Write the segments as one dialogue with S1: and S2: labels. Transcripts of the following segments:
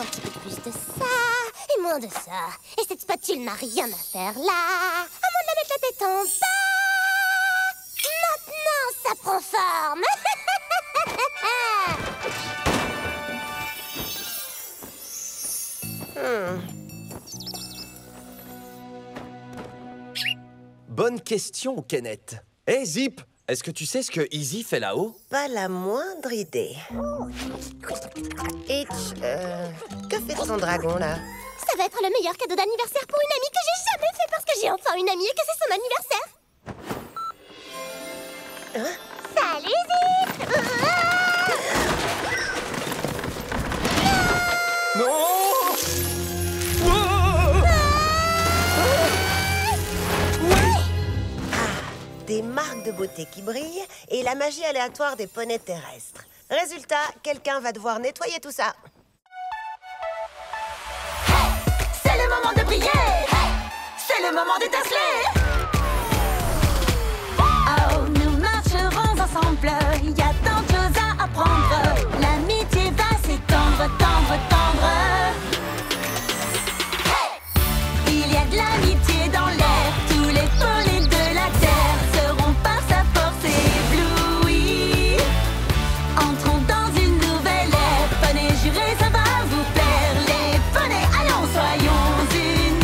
S1: Un petit peu plus de ça, et moins de ça. Et cette spatule n'a rien à faire là. À moins de la mettre la tête en bas. Maintenant, ça prend forme.
S2: Bonne question, Kenneth. Hé, Zip, est-ce que tu sais ce que Izzy fait là-haut?
S3: Pas la moindre idée. Itch, que fait son dragon, là?
S1: Ça va être le meilleur cadeau d'anniversaire pour une amie que j'ai jamais fait parce que j'ai enfin une amie et que c'est son anniversaire. Hein? Salut, Zip!
S2: Non!
S3: Des marques de beauté qui brillent et la magie aléatoire des poneys terrestres. Résultat, quelqu'un va devoir nettoyer tout ça.
S4: C'est le moment de briller. C'est le moment d'étinceler. Oh, nous marcherons ensemble. Il y a tant de choses à apprendre. L'amitié va s'étendre, tendre, tendre. Il y a de l'amitié dans l'air. Tous les poneys de la terre seront par sa force éblouis. Entrons dans une nouvelle ère. Poneys jurés, ça va vous plaire. Les poneys, allons, soyons unis.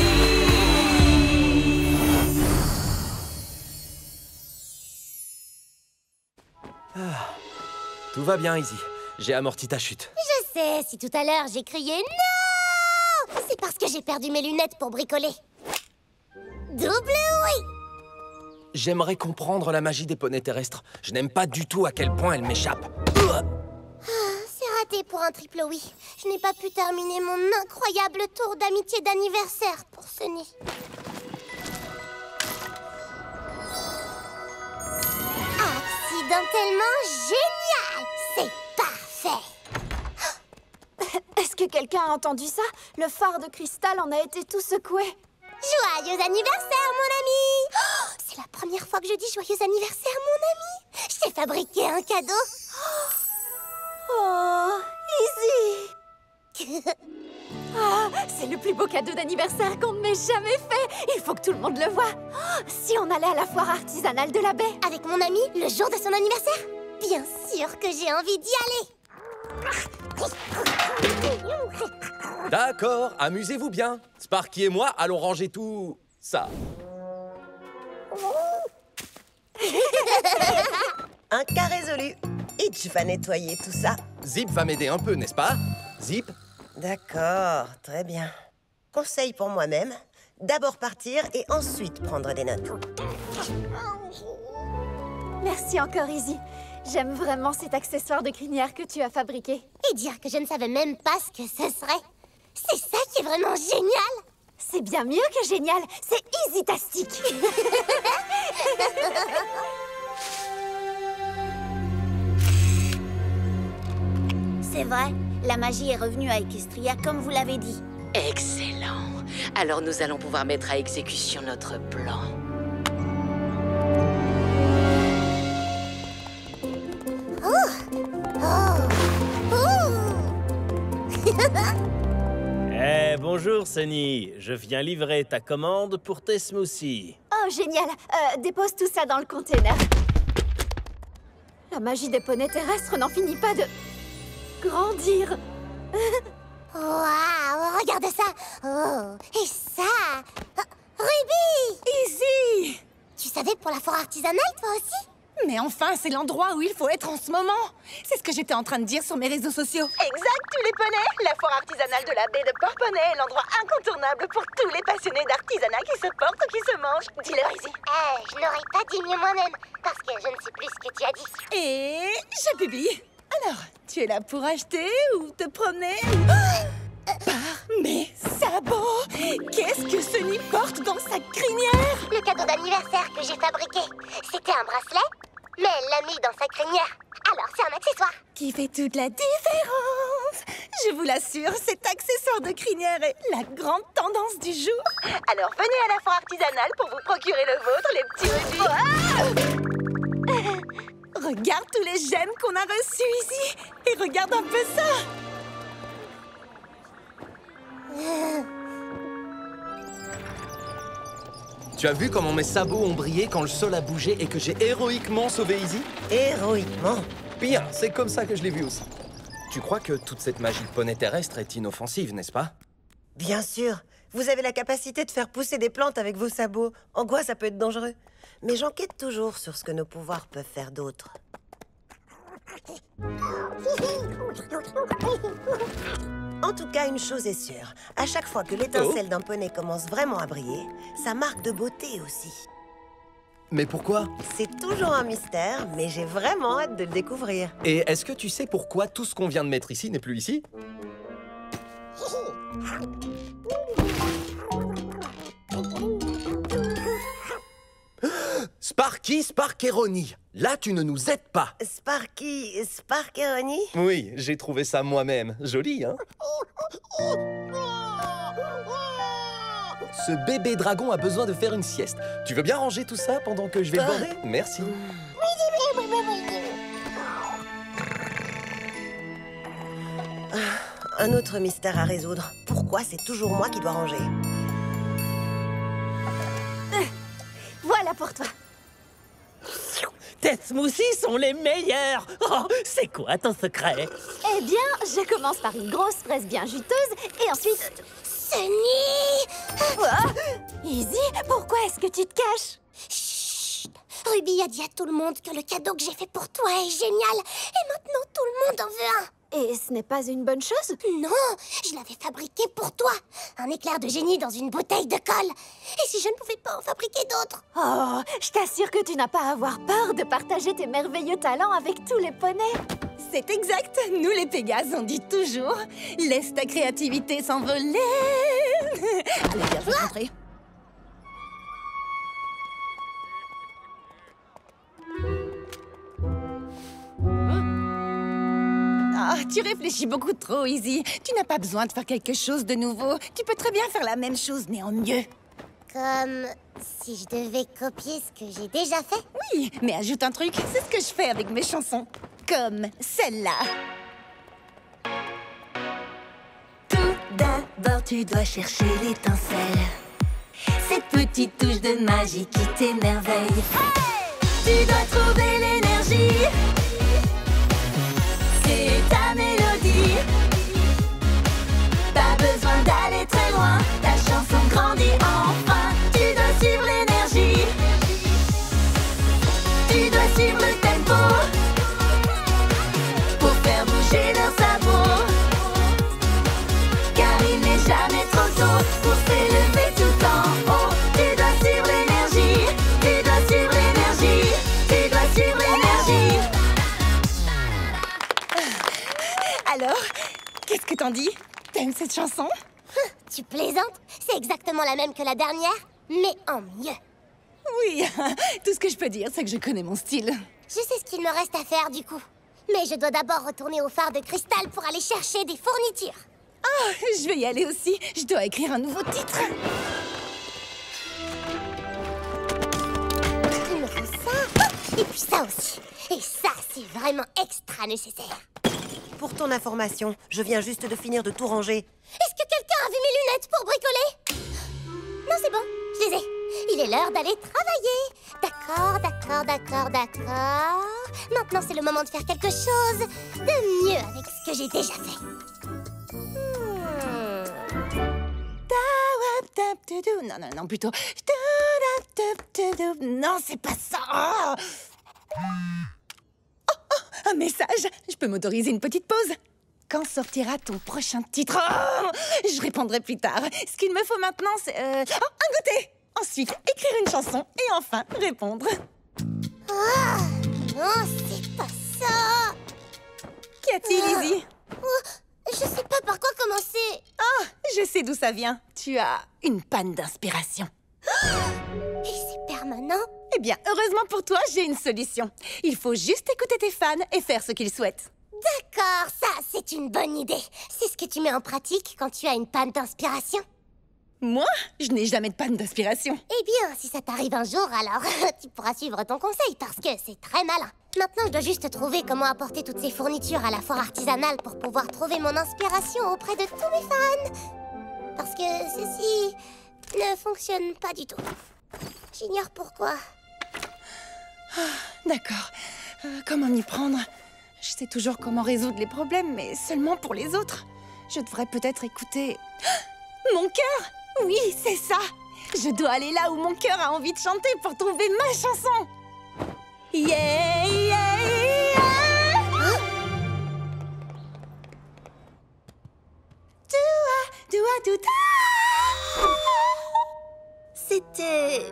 S2: Tout va bien, Izzy. J'ai amorti ta chute.
S1: Je sais, si tout à l'heure j'ai crié non, c'est parce que j'ai perdu mes lunettes pour bricoler. Double oui.
S2: J'aimerais comprendre la magie des poneys terrestres. Je n'aime pas du tout à quel point elle m'échappe.
S1: C'est raté pour un triple oui. Je n'ai pas pu terminer mon incroyable tour d'amitié d'anniversaire pour Sunny. Accidentellement génial. C'est parfait.
S5: Est-ce que quelqu'un a entendu ça? Le phare de cristal en a été tout secoué.
S1: Joyeux anniversaire, mon ami! Oh, c'est la première fois que je dis joyeux anniversaire, mon ami! Je t'ai fabriqué un cadeau!
S5: Oh, Izzy! Ah, c'est le plus beau cadeau d'anniversaire qu'on ne m'ait jamais fait! Il faut que tout le monde le voie! Oh, si on allait à la foire artisanale de la baie?
S1: Avec mon ami, le jour de son anniversaire? Bien sûr que j'ai envie d'y aller!
S2: D'accord, amusez-vous bien. Sparky et moi allons ranger tout ça.
S3: Un cas résolu. Itch va nettoyer tout ça.
S2: Zip va m'aider un peu, n'est-ce pas? Zip?
S3: D'accord, très bien. Conseil pour moi-même, d'abord partir et ensuite prendre des notes.
S5: Merci encore, Izzy. J'aime vraiment cet accessoire de crinière que tu as fabriqué.
S1: Et dire que je ne savais même pas ce que ce serait. C'est ça qui est vraiment génial!
S5: C'est bien mieux que génial, c'est Izzy-tastique.
S6: C'est vrai, la magie est revenue à Equestria comme vous l'avez dit.
S7: Excellent. Alors nous allons pouvoir mettre à exécution notre plan.
S8: Bonjour Sunny, je viens livrer ta commande pour tes smoothies.
S5: Oh, génial. Dépose tout ça dans le container. La magie des poneys terrestres n'en finit pas de grandir.
S1: Waouh, regarde ça! Oh, et ça! Ruby!
S4: Izzy!
S1: Tu savais pour la foire artisanale, toi aussi?
S4: Mais enfin, c'est l'endroit où il faut être en ce moment. C'est ce que j'étais en train de dire sur mes réseaux sociaux.
S9: Exact, tous les poneys. La foire artisanale de la baie de Port-Poney est l'endroit incontournable pour tous les passionnés d'artisanat qui se portent ou qui se mangent. Dis-leur, Izzy.
S1: Je n'aurais pas dit mieux moi-même, parce que je ne sais plus ce que tu as dit.
S4: Et je publie. Alors, tu es là pour acheter ou te promener Par mes sabots! Qu'est-ce que Sunny porte dans sa crinière?
S1: Le cadeau d'anniversaire que j'ai fabriqué, c'était un bracelet, mais elle l'a mis dans sa crinière. Alors c'est un accessoire.
S4: Qui fait toute la différence. Je vous l'assure, cet accessoire de crinière est la grande tendance du jour.
S9: Alors venez à la foire artisanale pour vous procurer le vôtre, les petits rubis.
S4: Regarde tous les gemmes qu'on a reçus ici. Et regarde un peu ça.
S2: Tu as vu comment mes sabots ont brillé quand le sol a bougé et que j'ai héroïquement sauvé Izzy?
S3: Héroïquement?
S2: Bien, c'est comme ça que je l'ai vu aussi. Tu crois que toute cette magie de poney terrestre est inoffensive, n'est-ce pas?
S3: Bien sûr. Vous avez la capacité de faire pousser des plantes avec vos sabots. En quoi ça peut être dangereux? Mais j'enquête toujours sur ce que nos pouvoirs peuvent faire d'autre. En tout cas, une chose est sûre. À chaque fois que l'étincelle d'un poney commence vraiment à briller, ça marque de beauté aussi.
S2: Mais pourquoi?
S3: C'est toujours un mystère, mais j'ai vraiment hâte de le découvrir.
S2: Et est-ce que tu sais pourquoi tout ce qu'on vient de mettre ici n'est plus ici? Sparky Sparkeroni, là tu ne nous aides pas.
S3: Sparkeroni?
S2: Oui, j'ai trouvé ça moi-même. Joli, hein? Ce bébé dragon a besoin de faire une sieste. Tu veux bien ranger tout ça pendant que je vais le border? Merci.
S3: Un autre mystère à résoudre. Pourquoi c'est toujours moi qui dois ranger?
S5: Voilà pour toi.
S8: Tes smoothies sont les meilleurs. Oh, c'est quoi ton secret?
S5: Eh bien, je commence par une grosse fraise bien juteuse et ensuite...
S1: Sunny!
S5: Izzy, pourquoi est-ce que tu te caches?
S1: Chut! Ruby a dit à tout le monde que le cadeau que j'ai fait pour toi est génial. Et maintenant, tout le monde en veut un.
S5: Et ce n'est pas une bonne chose?
S1: Non, je l'avais fabriqué pour toi. Un éclair de génie dans une bouteille de colle. Et si je ne pouvais pas en fabriquer d'autres?
S5: Oh, je t'assure que tu n'as pas à avoir peur de partager tes merveilleux talents avec tous les poneys.
S9: C'est exact. Nous, les Pégases, on dit toujours « Laisse ta créativité s'envoler !» Allez, viens, je vais rentrer. Ah, tu réfléchis beaucoup trop, Izzy. Tu n'as pas besoin de faire quelque chose de nouveau. Tu peux très bien faire la même chose, mais en mieux.
S1: Comme si je devais copier ce que j'ai déjà fait?
S9: Oui, mais ajoute un truc. C'est ce que je fais avec mes chansons. Comme celle-là.
S4: Tout d'abord, tu dois chercher l'étincelle. Cette petite touche de magie qui t'émerveille. Tu dois trouver l'énergie. C'est ta mélodie. Pas besoin d'aller très loin. Ta chanson grandit enfin. Tu dois suivre l'énergie. Tu dois suivre le tempo. Pour faire bouger leurs sabots. Car il n'est jamais trop tôt pour s'élever tout en haut. Tu dois suivre l'énergie. Tu dois suivre l'énergie. Tu dois suivre l'énergie.
S9: Alors, qu'est-ce que t'en dis? T'aimes cette chanson?
S1: Tu plaisantes? C'est exactement la même que la dernière, mais en mieux.
S9: Oui, tout ce que je peux dire, c'est que je connais mon style.
S1: Je sais ce qu'il me reste à faire du coup. Mais je dois d'abord retourner au phare de cristal pour aller chercher des fournitures.
S9: Ah, je vais y aller aussi. Je dois écrire un nouveau titre.
S1: Il me faut ça, et puis ça aussi. Et ça, c'est vraiment extra nécessaire.
S3: Pour ton information, je viens juste de finir de tout ranger.
S1: Est-ce que quelqu'un a vu mes lunettes pour bricoler? Non, c'est bon, je les ai. Il est l'heure d'aller travailler. D'accord. Maintenant, c'est le moment de faire quelque chose de mieux avec ce que j'ai déjà fait.
S9: Non, plutôt. Non, c'est pas ça. Un message. Je peux m'autoriser une petite pause. Quand sortira ton prochain titre? Je répondrai plus tard. Ce qu'il me faut maintenant, c'est... un goûter. Ensuite, écrire une chanson et enfin répondre.
S1: Non, c'est pas ça.
S9: Qu'y a-t-il, Izzy?
S1: Je sais pas par quoi commencer.
S9: Ah, je sais d'où ça vient. Tu as une panne d'inspiration.
S1: Et c'est permanent?
S9: Eh bien, heureusement pour toi, j'ai une solution. Il faut juste écouter tes fans et faire ce qu'ils souhaitent.
S1: D'accord, ça, c'est une bonne idée. C'est ce que tu mets en pratique quand tu as une panne d'inspiration?
S9: Moi, je n'ai jamais de panne d'inspiration.
S1: Eh bien, si ça t'arrive un jour, alors tu pourras suivre ton conseil parce que c'est très malin. Maintenant, je dois juste trouver comment apporter toutes ces fournitures à la foire artisanale pour pouvoir trouver mon inspiration auprès de tous mes fans. Parce que ceci ne fonctionne pas du tout. J'ignore pourquoi.
S9: D'accord. Comment m'y prendre? Je sais toujours comment résoudre les problèmes, mais seulement pour les autres. Je devrais peut-être écouter... Mon cœur! Oui, c'est ça! Je dois aller là où mon cœur a envie de chanter pour trouver ma chanson! Yeah, yeah, yeah!
S6: C'était...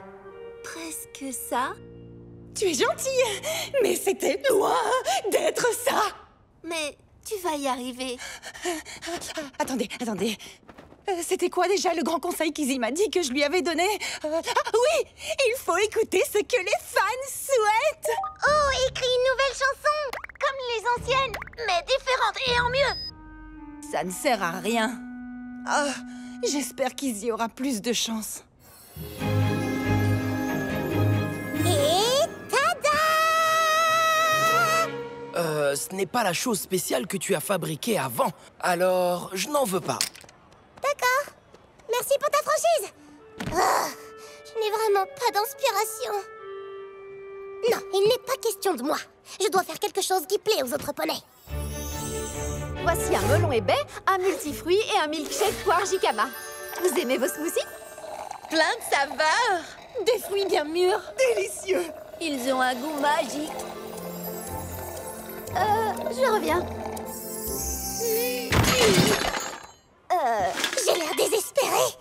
S6: presque ça.
S9: Tu es gentille, mais c'était loin d'être ça!
S6: Mais tu vas y arriver.
S9: Attendez. C'était quoi déjà le grand conseil qu'Izzy m'a dit que je lui avais donné? Ah oui! Il faut écouter ce que les fans souhaitent!
S1: Oh, écris une nouvelle chanson, comme les anciennes, mais différente et en mieux.
S9: Ça ne sert à rien. Ah, j'espère qu'Izzy aura plus de chance.
S1: Et tada!
S2: Ce n'est pas la chose spéciale que tu as fabriquée avant. Alors, je n'en veux pas.
S1: D'accord. Merci pour ta franchise. Ah, je n'ai vraiment pas d'inspiration. Non, il n'est pas question de moi. Je dois faire quelque chose qui plaît aux autres poneys.
S5: Voici un melon et baie, un multifruit et un milkshake poire jicama. Vous aimez vos smoothies?
S7: Plein de saveurs.
S9: Des fruits bien mûrs. Délicieux.
S6: Ils ont un goût magique.
S5: Je reviens.
S1: J'ai l'air désespérée.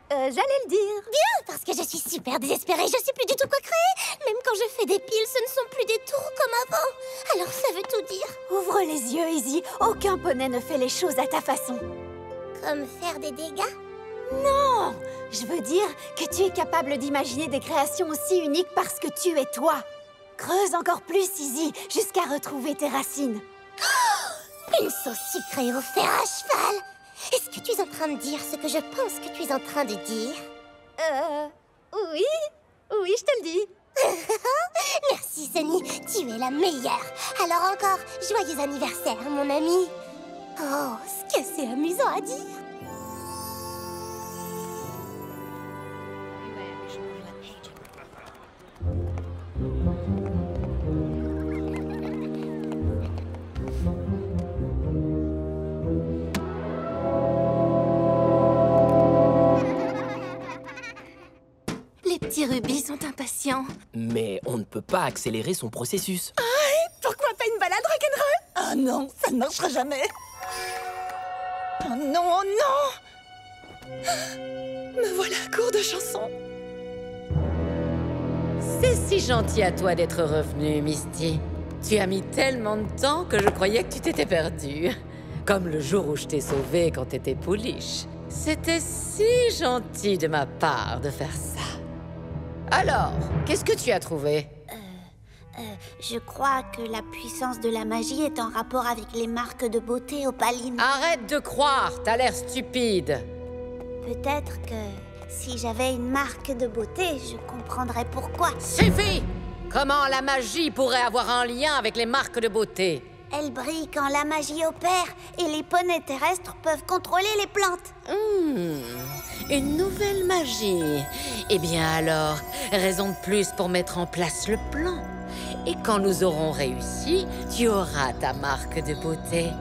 S5: J'allais le dire.
S1: Bien, parce que je suis super désespérée. Je sais plus du tout quoi créer. Même quand je fais des piles, ce ne sont plus des tours comme avant. Alors ça veut tout dire.
S5: Ouvre les yeux, Izzy. Aucun poney ne fait les choses à ta façon.
S1: Comme faire des dégâts?
S5: Non! Je veux dire que tu es capable d'imaginer des créations aussi uniques parce que tu es toi. Creuse encore plus, Izzy, jusqu'à retrouver tes racines.
S1: Une sauce sucrée au fer à cheval. Est-ce que tu es en train de dire ce que je pense que tu es en train de dire?
S5: Oui, je te le dis.
S1: Merci, Sunny. Tu es la meilleure. Alors encore, joyeux anniversaire, mon ami. Oh, ce que c'est amusant à dire.
S6: Les petits rubis sont impatients.
S2: Mais on ne peut pas accélérer son processus.
S9: Pourquoi pas une balade rock'n'roll? Ah non, ça ne marchera jamais. Oh non, oh non! Me voilà à court de chansons.
S7: C'est si gentil à toi d'être revenue, Misty. Tu as mis tellement de temps que je croyais que tu t'étais perdue. Comme le jour où je t'ai sauvée quand t'étais pouliche. C'était si gentil de ma part de faire ça. Alors, qu'est-ce que tu as trouvé?
S6: Je crois que la puissance de la magie est en rapport avec les marques de beauté opaline.
S7: Arrête de croire, t'as l'air stupide.
S6: Peut-être que si j'avais une marque de beauté, je comprendrais pourquoi.
S7: Suffit! Comment la magie pourrait avoir un lien avec les marques de beauté?
S6: Elle brille quand la magie opère et les poneys terrestres peuvent contrôler les plantes.
S7: Une nouvelle magie. Eh bien alors, raison de plus pour mettre en place le plan. Et quand nous aurons réussi, tu auras ta marque de beauté.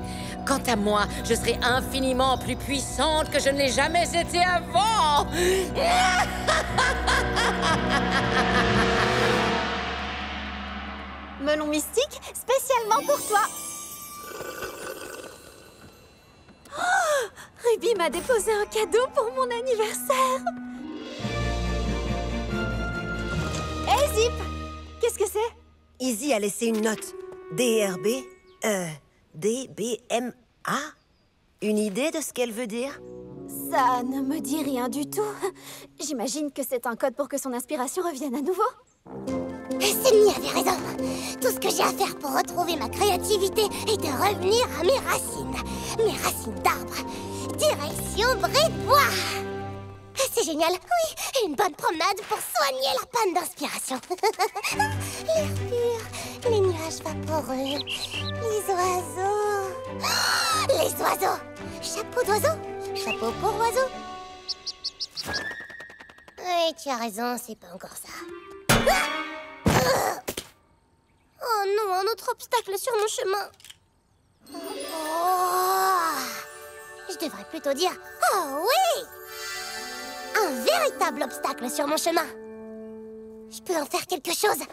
S7: Quant à moi, je serai infiniment plus puissante que je ne l'ai jamais été avant.
S5: Melon mystique, spécialement pour toi. Oh, Ruby m'a déposé un cadeau pour mon anniversaire. Hé, Zip! Qu'est-ce que c'est?
S3: Izzy a laissé une note. DRB, DBMA. Une idée de ce qu'elle veut dire?
S5: Ça ne me dit rien du tout. J'imagine que c'est un code pour que son inspiration revienne à nouveau.
S1: Sunny avait raison. Tout ce que j'ai à faire pour retrouver ma créativité est de revenir à mes racines. Mes racines d'arbre. Direction Brédois. C'est génial, oui. Une bonne promenade pour soigner la panne d'inspiration. L'air pur, les nuages vaporeux, les oiseaux. Oh, les oiseaux. Chapeau d'oiseau, chapeau pour oiseau. Oui, tu as raison, c'est pas encore ça. Oh non, un autre obstacle sur mon chemin. Oh, je devrais plutôt dire « Oh oui !» Un véritable obstacle sur mon chemin. Je peux en faire quelque chose.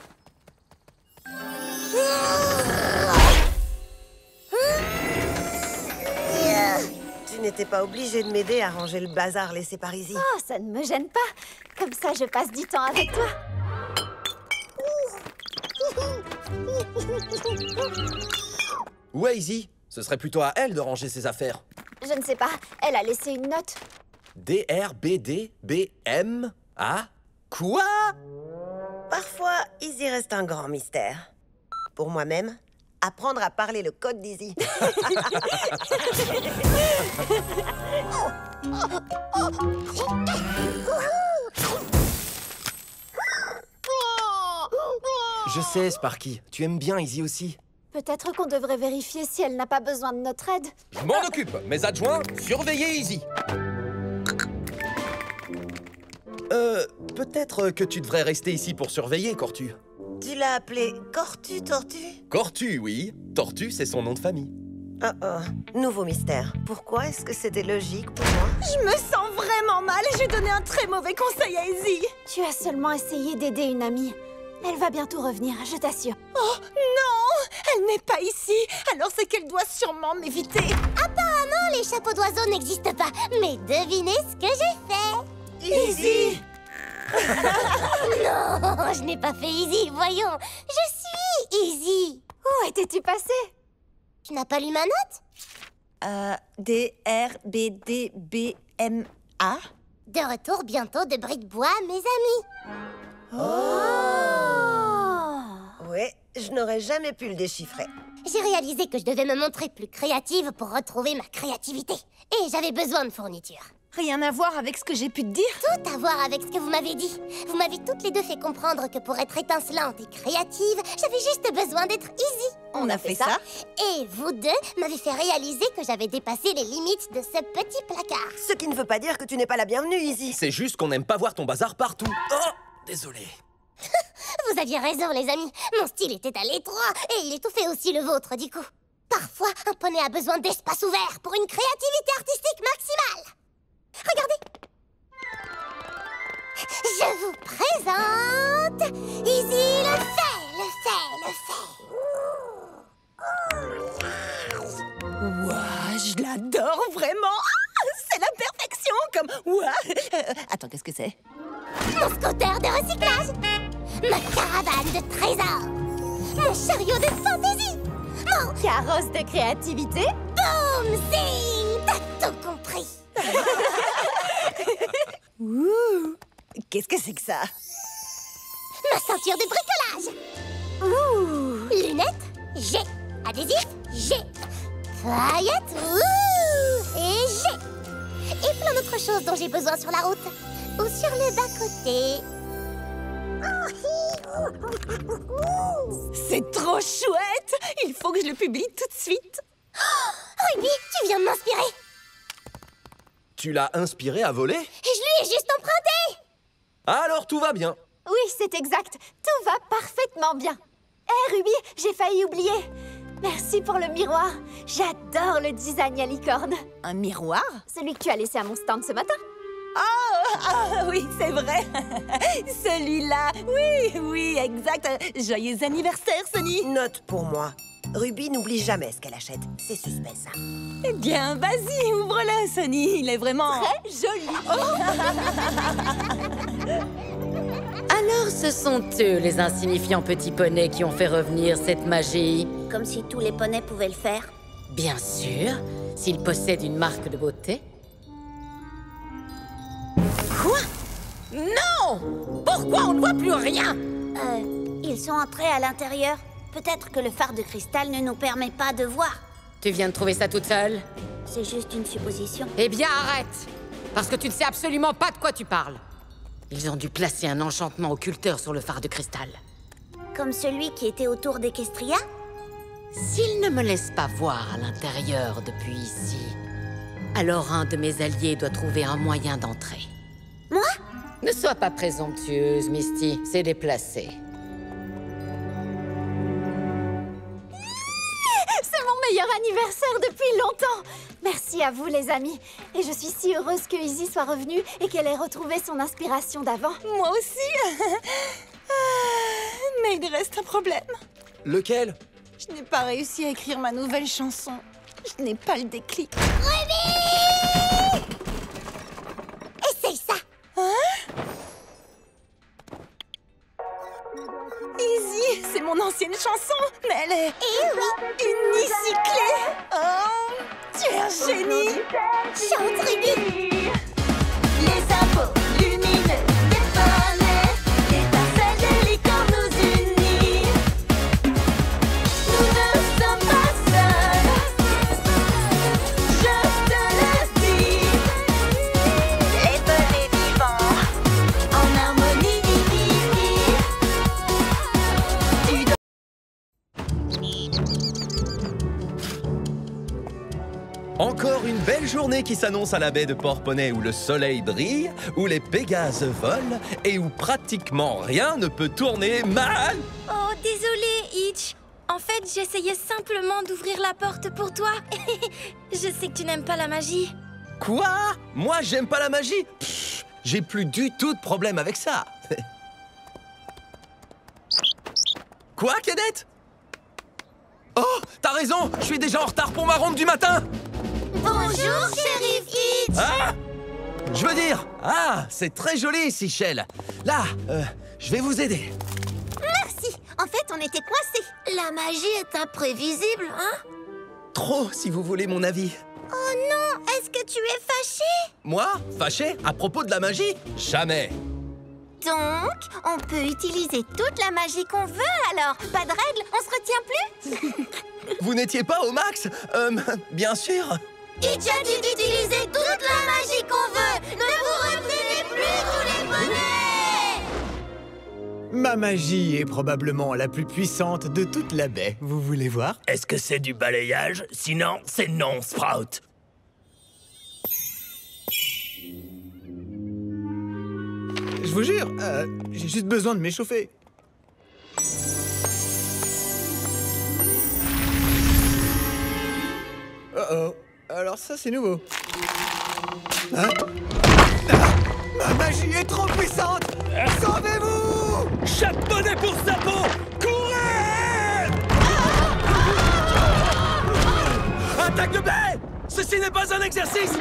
S3: Tu n'étais pas obligé de m'aider à ranger le bazar laissé par Izzy.
S5: Oh, ça ne me gêne pas. Comme ça, je passe du temps avec toi.
S2: Où est Izzy? Ce serait plutôt à elle de ranger ses affaires.
S5: Je ne sais pas. Elle a laissé une note.
S2: D-R-B-D-B-M-A? Quoi?
S3: Parfois, Izzy reste un grand mystère. Pour moi-même, apprendre à parler le code d'Izzy.
S2: Je sais, Sparky. Tu aimes bien Izzy aussi.
S5: Peut-être qu'on devrait vérifier si elle n'a pas besoin de notre aide.
S2: Je m'en occupe. Mes adjoints, surveillez Izzy. Peut-être que tu devrais rester ici pour surveiller, Cortu.
S3: Tu l'as appelé Cortu Tortue?
S2: Cortu, oui. Tortue, c'est son nom de famille.
S3: Oh oh, nouveau mystère. Pourquoi est-ce que c'était logique pour moi?
S9: Je me sens vraiment mal et j'ai donné un très mauvais conseil à Izzy.
S5: Tu as seulement essayé d'aider une amie. Elle va bientôt revenir, je t'assure.
S9: Oh non, elle n'est pas ici, alors c'est qu'elle doit sûrement m'éviter.
S1: Apparemment, les chapeaux d'oiseaux n'existent pas. Mais devinez ce que j'ai fait.
S3: Izzy!
S1: Non, je n'ai pas fait Izzy, voyons. Je suis Izzy.
S5: Où étais-tu passé?
S1: Tu n'as pas lu ma note?
S9: D-R-B-D-B-M-A.
S1: De retour bientôt de briques bois, mes amis.
S3: Ouais, je n'aurais jamais pu le déchiffrer.
S1: J'ai réalisé que je devais me montrer plus créative pour retrouver ma créativité. Et j'avais besoin de fournitures.
S9: Rien à voir avec ce que j'ai pu te dire.
S1: Tout à voir avec ce que vous m'avez dit. Vous m'avez toutes les deux fait comprendre que pour être étincelante et créative, j'avais juste besoin d'être Izzy.
S9: On a fait ça.
S1: Et vous deux m'avez fait réaliser que j'avais dépassé les limites de ce petit placard.
S3: Ce qui ne veut pas dire que tu n'es pas la bienvenue, Izzy.
S2: C'est juste qu'on n'aime pas voir ton bazar partout. Oh, désolé.
S1: Vous aviez raison, les amis. Mon style était à l'étroit et il étouffait aussi le vôtre, du coup. Parfois, un poney a besoin d'espace ouvert pour une créativité artistique maximale. Regardez. Je vous présente Izzy le fait.
S9: Ouah, je l'adore vraiment. Ah, c'est la perfection, comme ouah. Attends, qu'est-ce que c'est?
S1: Mon scooter de recyclage. Ma caravane de trésors. Mon chariot de fantaisie. Mon
S5: Carrosse de créativité?
S1: boom zing. T'as tout compris.
S9: Ouh, qu'est-ce que c'est que ça?
S1: Ma ceinture de bricolage. Ouh. Lunettes, j'ai. Adhésif, j'ai. Paillettes, ouh. Et j'ai. Et plein d'autres choses dont j'ai besoin sur la route. Ou sur le bas-côté.
S9: C'est trop chouette. Il faut que je le publie tout de suite.
S1: Ruby, tu viens de m'inspirer.
S2: Tu l'as inspiré à voler?
S1: Et je lui ai juste emprunté.
S2: Alors tout va bien.
S5: Oui, c'est exact. Tout va parfaitement bien. Hé, Ruby, j'ai failli oublier. Merci pour le miroir. J'adore le design à licorne.
S9: Un miroir?
S5: Celui que tu as laissé à mon stand ce matin.
S9: Ah oui, c'est vrai. Celui-là. Oui, exact. Joyeux anniversaire, Sonny.
S3: Note pour moi. Ruby n'oublie jamais ce qu'elle achète. C'est suspect, ça.
S9: Eh bien, vas-y, ouvre-le, Sonny. Il est vraiment...
S5: Très joli.
S7: Alors ce sont eux, les insignifiants petits poneys, qui ont fait revenir cette magie.
S6: Comme si tous les poneys pouvaient le faire.
S7: Bien sûr, s'ils possèdent une marque de beauté. Quoi? Non! Pourquoi on ne voit plus rien?
S6: Ils sont entrés à l'intérieur. Peut-être que le phare de cristal ne nous permet pas de voir.
S7: Tu viens de trouver ça toute seule?
S6: C'est juste une supposition.
S7: Eh bien, arrête! Parce que tu ne sais absolument pas de quoi tu parles. Ils ont dû placer un enchantement occulteur sur le phare de cristal.
S6: Comme celui qui était autour d'Equestria?
S7: S'ils ne me laissent pas voir à l'intérieur depuis ici, alors un de mes alliés doit trouver un moyen d'entrer.
S6: Moi?
S7: Ne sois pas présomptueuse, Misty. C'est déplacé.
S5: C'est mon meilleur anniversaire depuis longtemps. Merci à vous, les amis. Et je suis si heureuse que Izzy soit revenue et qu'elle ait retrouvé son inspiration d'avant.
S9: Moi aussi. Mais il reste un problème.
S2: Lequel?
S9: Je n'ai pas réussi à écrire ma nouvelle chanson. Je n'ai pas le déclic.
S1: Essaye ça.
S9: Izzy, c'est mon ancienne chanson, mais elle est unicyclée. Oh, tu es un génie.
S1: Chante, Ruby.
S4: Les sabots lumineux des poneys, l'étincelle des licornes nous unit. Nous ne sommes pas seuls, je te le dis. Les poneys vivants en harmonie. Tu dois...
S10: Encore une belle journée qui s'annonce à la baie de Port-Poney où le soleil brille, où les pégases volent et où pratiquement rien ne peut tourner mal.
S6: Oh, désolé, Hitch. En fait, j'essayais simplement d'ouvrir la porte pour toi. Je sais que tu n'aimes pas la magie.
S2: Quoi? Moi, j'aime pas la magie? Pff, j'ai plus du tout de problème avec ça. Quoi, Cadette? Oh, t'as raison, je suis déjà en retard pour ma ronde du matin.
S6: Bonjour, shérif Hitch.
S2: Ah! Je veux dire, c'est très joli ici, Shell. Là, je vais vous aider.
S1: Merci. En fait, on était coincés.
S6: La magie est imprévisible, hein?
S2: Trop, si vous voulez mon avis.
S6: Oh non, est-ce que tu es fâché?
S2: Moi, fâché à propos de la magie? Jamais.
S6: Donc, on peut utiliser toute la magie qu'on veut alors? Pas de règles? On se retient plus?
S2: Vous n'étiez pas au max? Bien sûr.
S6: Hitch a dit d'utiliser toute la magie qu'on veut! Ne vous retenez plus tous les poneys!
S11: Ma magie est probablement la plus puissante de toute la baie. Vous voulez voir?
S8: Est-ce que c'est du balayage? Sinon, c'est non, Sprout.
S11: Je vous jure, j'ai juste besoin de m'échauffer. Oh, alors ça c'est nouveau. Hein? Ma magie est trop puissante! Sauvez-vous!
S8: Chaque poney pour sa peau! Courez!
S2: Attaque de baie! Ceci n'est pas un exercice!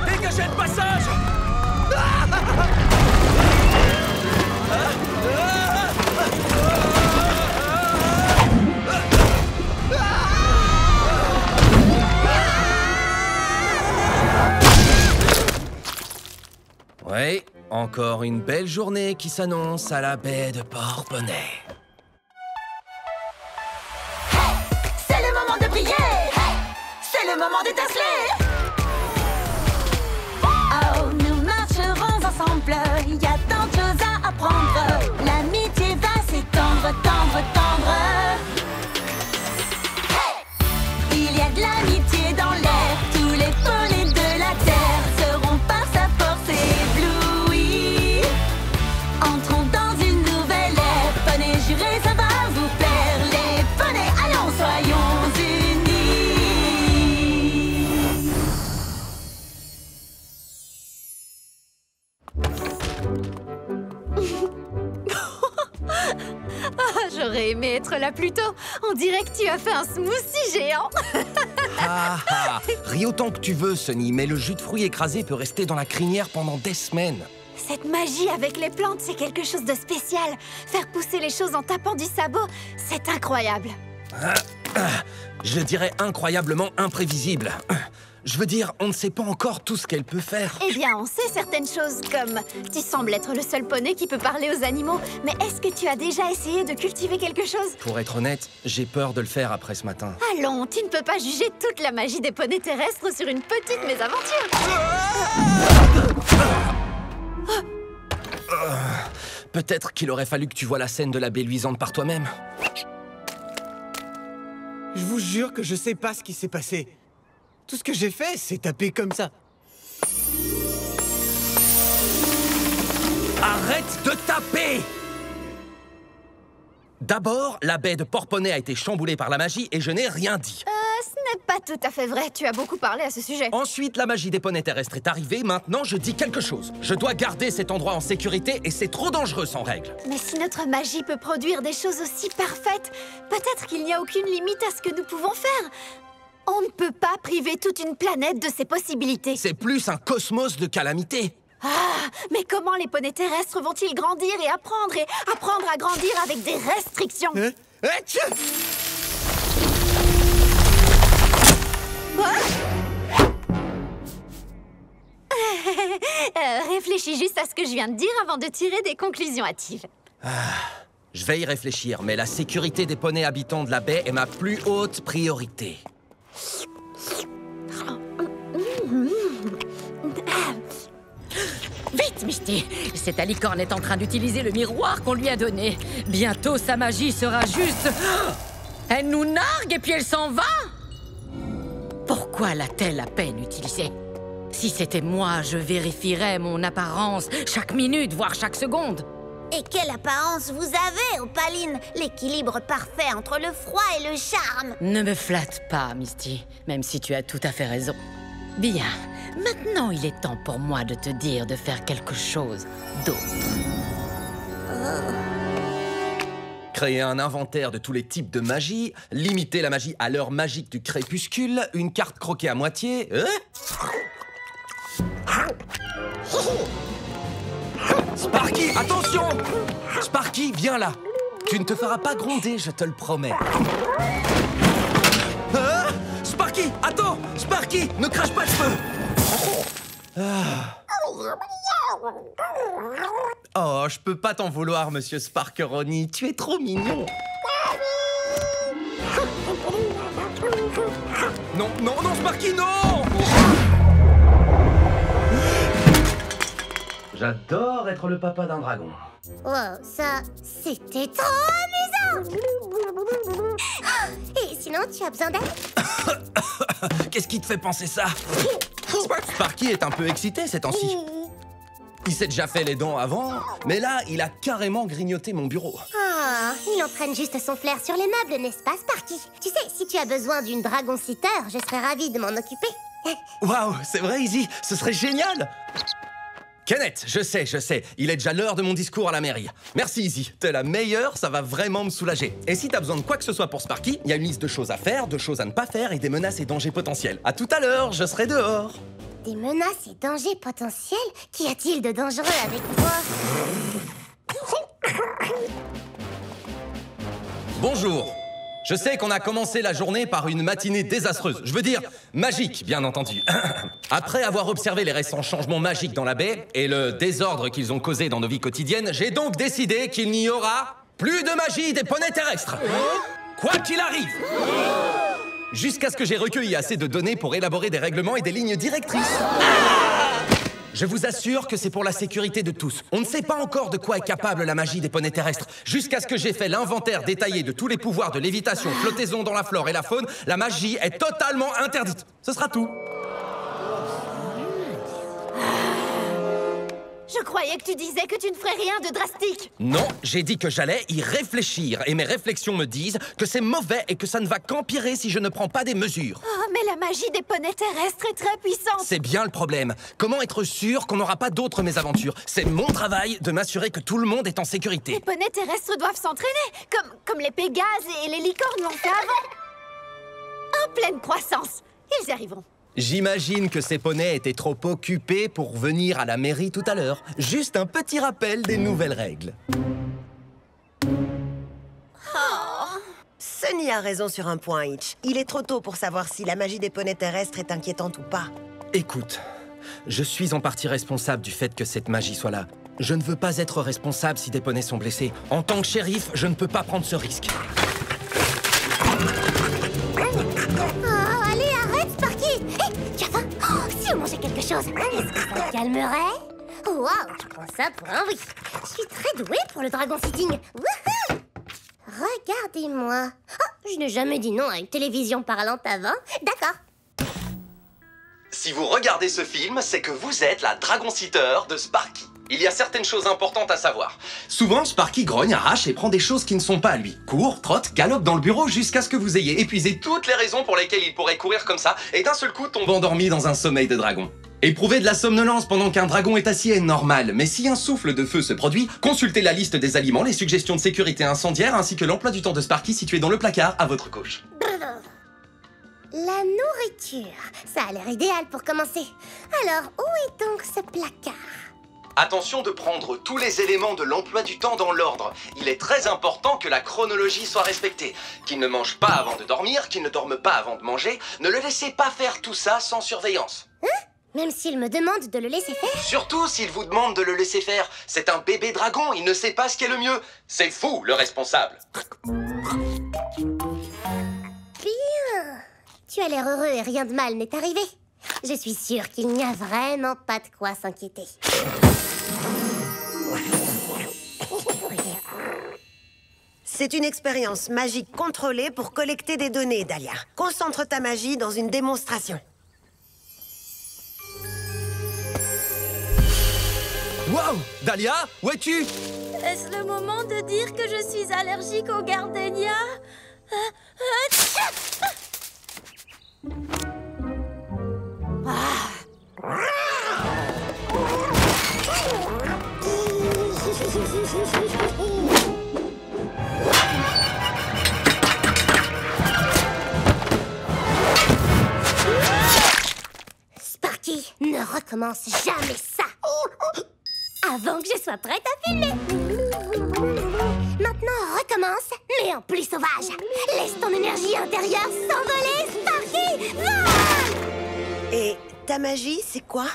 S2: Dégagez le passage! Oui, encore une belle journée qui s'annonce à la baie de Port-Poney.
S4: C'est le moment de briller. C'est le moment d'étinceler. Oh, nous marcherons ensemble. Il y a tant de choses à apprendre. L'amitié va s'étendre, tendre, tendre. Il y a de l'amitié dans l'air. Tous les poneys de la terre seront par sa force éblouis. Entrons dans une nouvelle ère. Poney juré, ça va vous plaire. Les poneys, allons, soyons unis.
S5: J'aurais aimé être là plus tôt. On dirait que tu as fait un smoothie géant.
S2: Ris autant que tu veux, Sunny, mais le jus de fruits écrasé peut rester dans la crinière pendant des semaines.
S5: Cette magie avec les plantes, c'est quelque chose de spécial. Faire pousser les choses en tapant du sabot, c'est incroyable.
S2: Je dirais incroyablement imprévisible. Je veux dire, on ne sait pas encore tout ce qu'elle peut faire.
S5: Eh bien, on sait certaines choses, comme tu sembles être le seul poney qui peut parler aux animaux. Mais est-ce que tu as déjà essayé de cultiver quelque chose?
S2: Pour être honnête, j'ai peur de le faire après ce matin.
S5: Allons, tu ne peux pas juger toute la magie des poneys terrestres sur une petite mésaventure.
S2: Peut-être qu'il aurait fallu que tu vois la scène de la baie luisante par toi-même.
S11: Je vous jure que je sais pas ce qui s'est passé. Tout ce que j'ai fait, c'est taper comme ça.
S2: Arrête de taper! D'abord, la baie de Porponnet a été chamboulée par la magie et je n'ai rien dit.
S5: Ce n'est pas tout à fait vrai. Tu as beaucoup parlé à ce sujet.
S2: Ensuite, la magie des poneys terrestres est arrivée. Maintenant, je dis quelque chose. Je dois garder cet endroit en sécurité et c'est trop dangereux sans règles.
S5: Mais si notre magie peut produire des choses aussi parfaites, peut-être qu'il n'y a aucune limite à ce que nous pouvons faire. On ne peut pas priver toute une planète de ses possibilités.
S2: C'est plus un cosmos de calamité.
S5: Ah, mais comment les poneys terrestres vont-ils grandir et apprendre à grandir avec des restrictions? Réfléchis juste à ce que je viens de dire avant de tirer des conclusions hâtives.
S2: Je vais y réfléchir, mais la sécurité des poneys habitants de la baie est ma plus haute priorité.
S7: Vite, Misty! Cette alicorne est en train d'utiliser le miroir qu'on lui a donné. Bientôt, sa magie sera juste... Elle nous nargue et puis elle s'en va? Pourquoi l'a-t-elle à peine utilisée? Si c'était moi, je vérifierais mon apparence chaque minute, voire chaque seconde.
S1: Et quelle apparence vous avez, Opaline? L'équilibre parfait entre le froid et le charme.
S7: Ne me flatte pas, Misty, même si tu as tout à fait raison. Bien, maintenant il est temps pour moi de te dire de faire quelque chose d'autre.
S2: Créer un inventaire de tous les types de magie, limiter la magie à l'heure magique du crépuscule, une carte croquée à moitié... Sparky, attention! Sparky, viens là. Tu ne te feras pas gronder, je te le promets. Sparky, attends! Sparky, ne crache pas de feu! Oh, je peux pas t'en vouloir, monsieur Sparkeroni. Tu es trop mignon. Non, non, non, Sparky, non! J'adore être le papa d'un dragon.
S1: Oh, ça, c'était trop amusant! Et sinon, tu as besoin d'aide?
S2: Qu'est-ce qui te fait penser ça? Sparky est un peu excité ces temps-ci. Il s'est déjà fait les dents avant, mais là, il a carrément grignoté mon bureau.
S1: Ah, il entraîne juste son flair sur les meubles, n'est-ce pas, Sparky? Tu sais, si tu as besoin d'une dragon sitter, je serais ravie de m'en occuper.
S2: Waouh, c'est vrai, Izzy, ce serait génial! Kenneth, je sais, il est déjà l'heure de mon discours à la mairie. Merci, Izzy, t'es la meilleure, ça va vraiment me soulager. Et si t'as besoin de quoi que ce soit pour Sparky, il y a une liste de choses à faire, de choses à ne pas faire et des menaces et dangers potentiels. À tout à l'heure, je serai dehors.
S1: Des menaces et dangers potentiels? Qu'y a-t-il de dangereux avec toi?
S2: Bonjour. Je sais qu'on a commencé la journée par une matinée désastreuse. Je veux dire, magique, bien entendu. Après avoir observé les récents changements magiques dans la baie et le désordre qu'ils ont causé dans nos vies quotidiennes, j'ai donc décidé qu'il n'y aura plus de magie des poneys terrestres. Quoi qu'il arrive. Jusqu'à ce que j'ai recueilli assez de données pour élaborer des règlements et des lignes directrices. Je vous assure que c'est pour la sécurité de tous. On ne sait pas encore de quoi est capable la magie des poneys terrestres. Jusqu'à ce que j'ai fait l'inventaire détaillé de tous les pouvoirs de lévitation, flottaison dans la flore et la faune, la magie est totalement interdite. Ce sera tout.
S5: Je croyais que tu disais que tu ne ferais rien de drastique.
S2: Non, j'ai dit que j'allais y réfléchir. Et mes réflexions me disent que c'est mauvais et que ça ne va qu'empirer si je ne prends pas des mesures.
S5: Oh, mais la magie des poneys terrestres est très puissante.
S2: C'est bien le problème. Comment être sûr qu'on n'aura pas d'autres mésaventures? C'est mon travail de m'assurer que tout le monde est en sécurité.
S5: Les poneys terrestres doivent s'entraîner, comme les Pégases et les licornes l'ont fait avant. En pleine croissance. Ils y arriveront.
S2: J'imagine que ces poneys étaient trop occupés pour venir à la mairie tout à l'heure. Juste un petit rappel des nouvelles règles.
S3: Sunny a raison sur un point, Hitch. Il est trop tôt pour savoir si la magie des poneys terrestres est inquiétante ou pas.
S2: Écoute, je suis en partie responsable du fait que cette magie soit là. Je ne veux pas être responsable si des poneys sont blessés. En tant que shérif, je ne peux pas prendre ce risque.
S1: Si on mangeait quelque chose, est-ce que ça te calmerait? Waouh, je prends ça pour un oui. Je suis très douée pour le dragon sitting. Wouhou! Regardez-moi. Oh, je n'ai jamais dit non à une télévision parlante avant. D'accord.
S2: Si vous regardez ce film, c'est que vous êtes la Dragon Sitter de Sparky. Il y a certaines choses importantes à savoir. Souvent, Sparky grogne, arrache et prend des choses qui ne sont pas à lui. Court, trotte, galope dans le bureau jusqu'à ce que vous ayez épuisé toutes les raisons pour lesquelles il pourrait courir comme ça et d'un seul coup tombe endormi dans un sommeil de dragon. Éprouver de la somnolence pendant qu'un dragon est assis est normal, mais si un souffle de feu se produit, consultez la liste des aliments, les suggestions de sécurité incendiaire ainsi que l'emploi du temps de Sparky situé dans le placard à votre gauche.
S1: La nourriture, ça a l'air idéal pour commencer. Alors, où est donc ce placard?
S2: Attention de prendre tous les éléments de l'emploi du temps dans l'ordre. Il est très important que la chronologie soit respectée. Qu'il ne mange pas avant de dormir, qu'il ne dorme pas avant de manger. Ne le laissez pas faire tout ça sans surveillance.
S1: Hein? Même s'il me demande de le laisser faire?
S2: Surtout s'il vous demande de le laisser faire. C'est un bébé dragon, il ne sait pas ce qui est le mieux. C'est fou, le responsable.
S1: Bien. Tu as l'air heureux et rien de mal n'est arrivé. Je suis sûre qu'il n'y a vraiment pas de quoi s'inquiéter.
S3: C'est une expérience magique contrôlée pour collecter des données, Dahlia. Concentre ta magie dans une démonstration.
S10: Wow! Dahlia, où es-tu?
S6: Est-ce le moment de dire que je suis allergique aux gardénias?
S1: Sparky, ne recommence jamais ça. Avant que je sois prête à filmer. Maintenant, recommence, mais en plus sauvage. Laisse ton énergie intérieure s'envoler, Sparky. Va!
S3: Et ta magie, c'est quoi?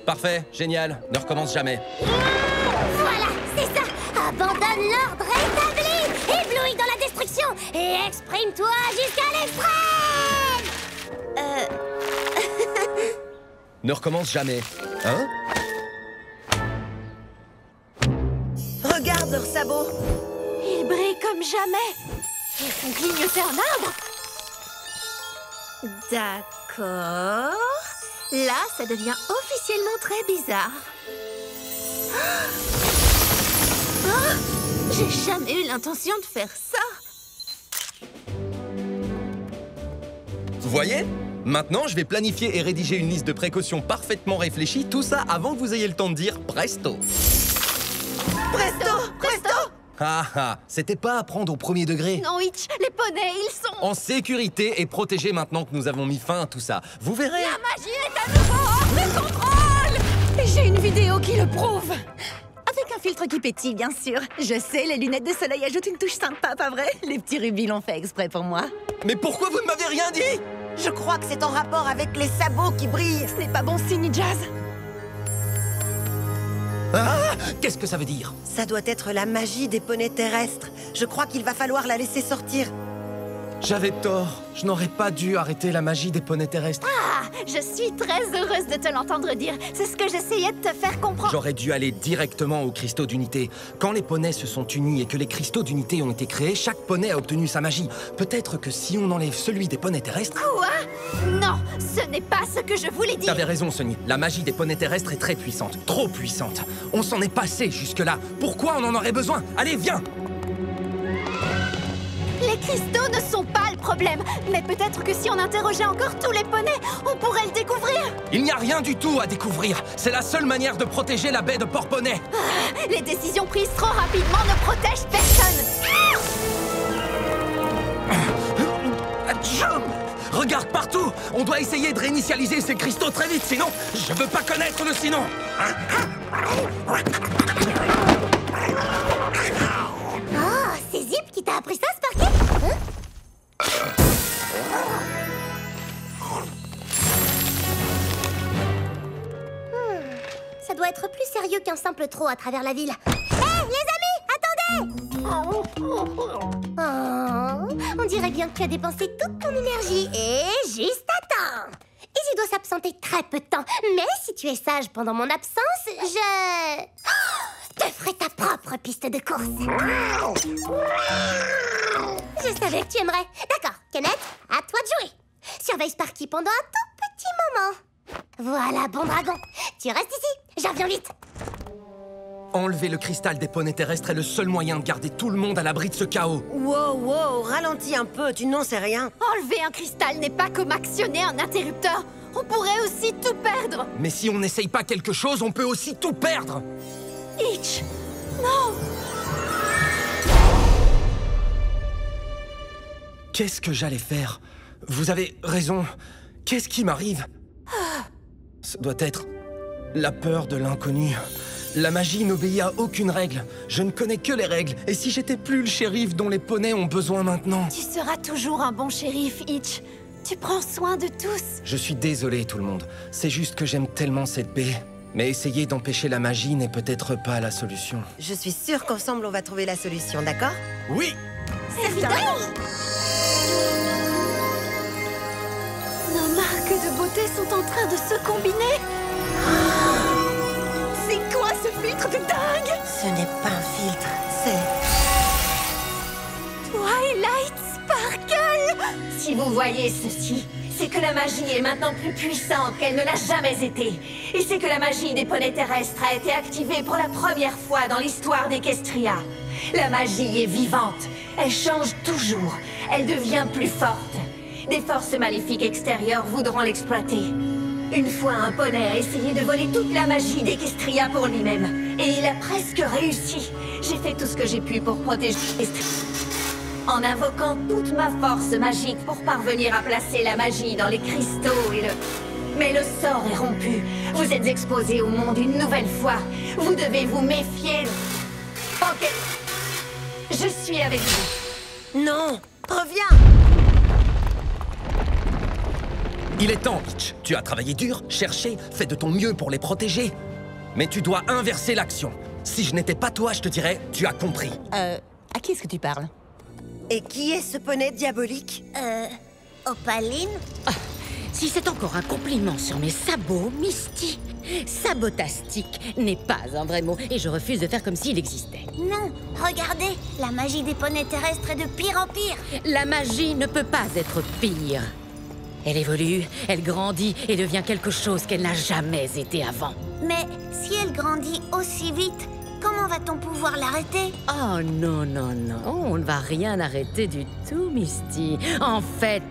S2: Parfait, génial, ne recommence jamais.
S1: Voilà, c'est ça. Abandonne l'ordre établi. Éblouis dans la destruction et exprime-toi jusqu'à l'extrême.
S10: Ne recommence jamais. Hein?
S3: Regarde leurs sabots.
S5: Ils brillent comme jamais. Ils font clignoter un arbre.
S12: D'accord. Là, ça devient officiellement très bizarre. Oh, j'ai jamais eu l'intention de faire ça.
S10: Vous voyez? Maintenant, je vais planifier et rédiger une liste de précautions parfaitement réfléchie, tout ça avant que vous ayez le temps de dire presto.
S3: Presto! Presto!
S10: Ah ah, c'était pas à prendre au premier degré.
S5: Non, Hitch, les poneys, ils sont...
S10: En sécurité et protégés maintenant que nous avons mis fin à tout ça. Vous verrez.
S5: La magie est à nouveau hors de contrôle! J'ai une vidéo qui le prouve. Avec un filtre qui pétille, bien sûr. Je sais, les lunettes de soleil ajoutent une touche sympa, pas vrai? Les petits rubis l'ont fait exprès pour moi.
S10: Mais pourquoi vous ne m'avez rien dit?
S3: Je crois que c'est en rapport avec les sabots qui brillent.
S5: Ce n'est pas bon signe, Jazz.
S10: Ah! Qu'est-ce que ça veut dire?
S3: Ça doit être la magie des poneys terrestres. Je crois qu'il va falloir la laisser sortir.
S10: J'avais tort. Je n'aurais pas dû arrêter la magie des poneys terrestres.
S5: Ah, je suis très heureuse de te l'entendre dire. C'est ce que j'essayais de te faire comprendre.
S10: J'aurais dû aller directement aux cristaux d'unité. Quand les poneys se sont unis et que les cristaux d'unité ont été créés, chaque poney a obtenu sa magie. Peut-être que si on enlève celui des poneys terrestres...
S5: Quoi? Non, ce n'est pas ce que je voulais dire.
S10: T'avais raison, Sonny. La magie des poneys terrestres est très puissante. Trop puissante. On s'en est passé jusque-là. Pourquoi on en aurait besoin? Allez, viens!
S5: Les cristaux ne sont pas le problème. Mais peut-être que si on interrogeait encore tous les poneys, on pourrait le découvrir.
S10: Il n'y a rien du tout à découvrir. C'est la seule manière de protéger la baie de Port-Poney.
S5: Ah, les décisions prises trop rapidement ne protègent personne.
S10: Regarde partout! On doit essayer de réinitialiser ces cristaux très vite, sinon je veux pas connaître le sinon!
S1: Oh, c'est Zip qui t'a appris ça, Sparky? Hein? Ça doit être plus sérieux qu'un simple trot à travers la ville. Hé, les amis, attendez! Oh, on dirait bien que tu as dépensé toute ton énergie et juste à temps. Izzy doit s'absenter très peu de temps, mais si tu es sage pendant mon absence, je... Oh, te ferai ta propre piste de course. Je savais que tu aimerais. D'accord, Kenneth, à toi de jouer. Surveille Sparky pendant un tout petit moment. Voilà, bon dragon. Tu restes ici, j'en viens vite.
S2: Enlever le cristal des poneys terrestres est le seul moyen de garder tout le monde à l'abri de ce chaos.
S3: Wow, wow, ralentis un peu, tu n'en sais rien.
S12: Enlever un cristal n'est pas comme actionner un interrupteur. On pourrait aussi tout perdre.
S2: Mais si on n'essaye pas quelque chose, on peut aussi tout perdre.
S12: Itch, non.
S2: Qu'est-ce que j'allais faire? Vous avez raison. Qu'est-ce qui m'arrive? Ce doit être la peur de l'inconnu. La magie n'obéit à aucune règle. Je ne connais que les règles. Et si j'étais plus le shérif dont les poneys ont besoin maintenant?
S12: Tu seras toujours un bon shérif, Itch. Tu prends soin de tous.
S2: Je suis désolé, tout le monde. C'est juste que j'aime tellement cette baie. Mais essayer d'empêcher la magie n'est peut-être pas la solution.
S3: Je suis sûre qu'ensemble on va trouver la solution, d'accord?
S2: Oui!
S12: Évidemment. Nos marques de beauté sont en train de se combiner.
S9: C'est quoi ce filtre de dingue?
S3: Ce n'est pas un filtre, c'est...
S12: Twilight Sparkle!
S13: Si vous voyez ceci, c'est que la magie est maintenant plus puissante qu'elle ne l'a jamais été. Et c'est que la magie des poneys terrestres a été activée pour la première fois dans l'histoire d'Equestria. La magie est vivante, elle change toujours, elle devient plus forte. Des forces maléfiques extérieures voudront l'exploiter. Une fois, un poney a essayé de voler toute la magie d'Equestria pour lui-même. Et il a presque réussi. J'ai fait tout ce que j'ai pu pour protéger Equestria. En invoquant toute ma force magique pour parvenir à placer la magie dans les cristaux et le... Mais le sort est rompu. Vous êtes exposés au monde une nouvelle fois. Vous devez vous méfier. Ok. Je suis avec vous.
S3: Non, reviens.
S2: Il est temps, Itch. Tu as travaillé dur, cherché, fait de ton mieux pour les protéger. Mais tu dois inverser l'action. Si je n'étais pas toi, je te dirais, tu as compris.
S9: À qui est-ce que tu parles?
S3: Et qui est ce poney diabolique?
S1: Opaline?
S7: Si c'est encore un compliment sur mes sabots, Misty, sabotastique n'est pas un vrai mot et je refuse de faire comme s'il existait.
S1: Non, regardez, la magie des poneys terrestres est de pire en pire.
S7: La magie ne peut pas être pire. Elle évolue, elle grandit et devient quelque chose qu'elle n'a jamais été avant.
S1: Mais si elle grandit aussi vite, comment va-t-on pouvoir l'arrêter?
S7: Oh non, non, non, on ne va rien arrêter du tout, Misty. En fait,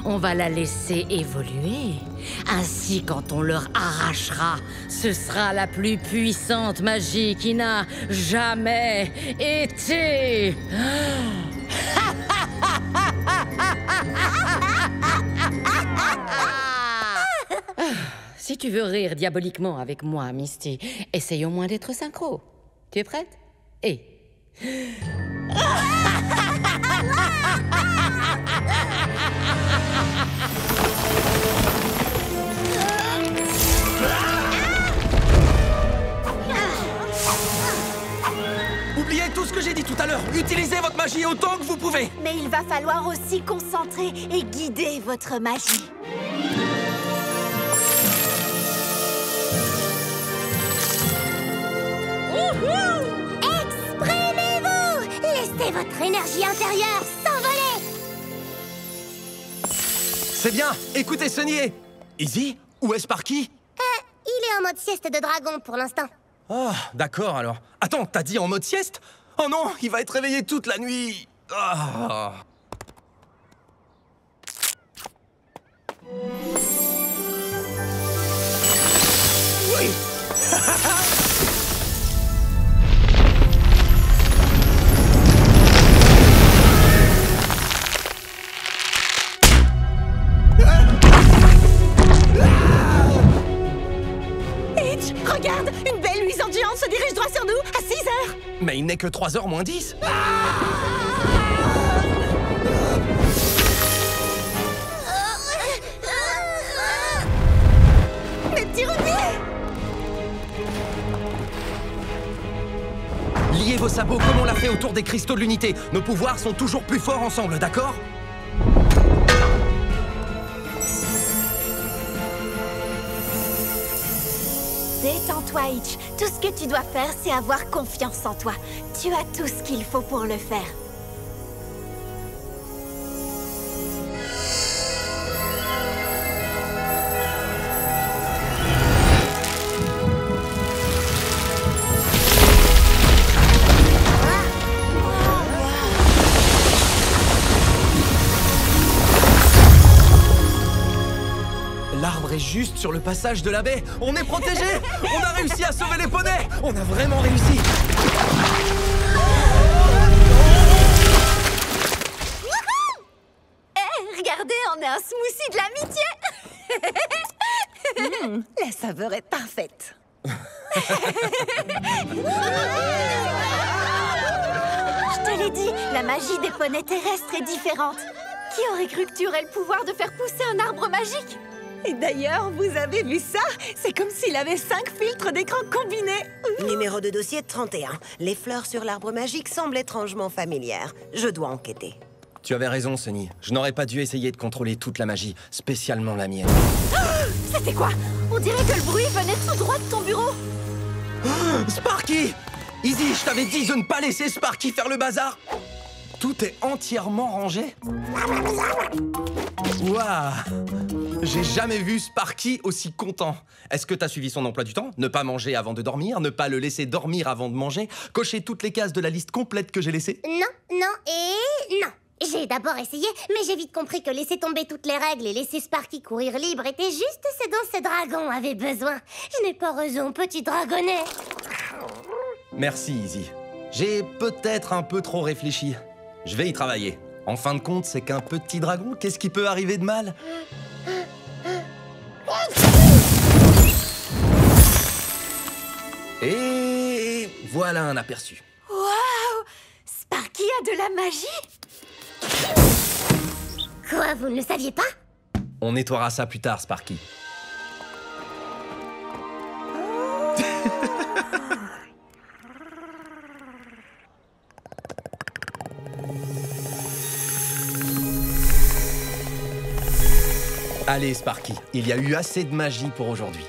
S7: on va la laisser évoluer. Ainsi, quand on leur arrachera, ce sera la plus puissante magie qui n'a jamais été. Si tu veux rire diaboliquement avec moi, Misty, essaye au moins d'être synchro. Tu es prête? Et...
S2: Oubliez tout ce que j'ai dit tout à l'heure. Utilisez votre magie autant que vous pouvez.
S12: Mais il va falloir aussi concentrer et guider votre magie.
S1: Exprimez-vous! Laissez votre énergie intérieure s'envoler!
S2: C'est bien. Écoutez, Sonier. Izzy, où est Sparky?
S1: Il est en mode sieste de dragon pour l'instant.
S2: Oh, d'accord alors. Attends, t'as dit en mode sieste? Oh non, il va être réveillé toute la nuit. Ah. Oui.
S9: Itch, regarde, une belle luisante géante se dirige droit sur nous à 6 heures.
S2: Mais il n'est que 3h moins 10.
S9: Mes petits rubis!
S2: Liez vos sabots comme on l'a fait autour des cristaux de l'unité. Nos pouvoirs sont toujours plus forts ensemble, d'accord?
S13: Détends-toi, Hitch. Tout ce que tu dois faire, c'est avoir confiance en toi. Tu as tout ce qu'il faut pour le faire.
S2: L'arbre est juste sur le passage de la baie. On est protégés. On a réussi à sauver les poneys. On a vraiment réussi.
S5: Regardez, on est un smoothie de l'amitié. La saveur est parfaite.
S13: Je te l'ai dit, la magie des poneys terrestres est différente. Qui aurait cru que tu aurais le pouvoir de faire pousser un arbre magique?
S5: Et d'ailleurs, vous avez vu ça? C'est comme s'il avait 5 filtres d'écran combinés.
S3: Numéro de dossier 31. Les fleurs sur l'arbre magique semblent étrangement familières. Je dois enquêter.
S2: Tu avais raison, Sunny. Je n'aurais pas dû essayer de contrôler toute la magie, spécialement la mienne.
S13: C'était quoi? On dirait que le bruit venait tout droit de ton bureau.
S2: Sparky! Izzy, je t'avais dit de ne pas laisser Sparky faire le bazar. Tout est entièrement rangé. Waouh! J'ai jamais vu Sparky aussi content. Est-ce que t'as suivi son emploi du temps? Ne pas manger avant de dormir, ne pas le laisser dormir avant de manger, cocher toutes les cases de la liste complète que j'ai laissée?
S1: Non, non et non. J'ai d'abord essayé, mais j'ai vite compris que laisser tomber toutes les règles et laisser Sparky courir libre était juste ce dont ce dragon avait besoin. Je n'ai pas raison, petit dragonnet.
S2: Merci, Izzy. J'ai peut-être un peu trop réfléchi. Je vais y travailler. En fin de compte, c'est qu'un petit dragon. Qu'est-ce qui peut arriver de mal? Et voilà un aperçu.
S13: Waouh! Sparky a de la magie?
S1: Quoi, vous ne le saviez pas?
S2: On nettoiera ça plus tard, Sparky. Allez, Sparky, il y a eu assez de magie pour aujourd'hui.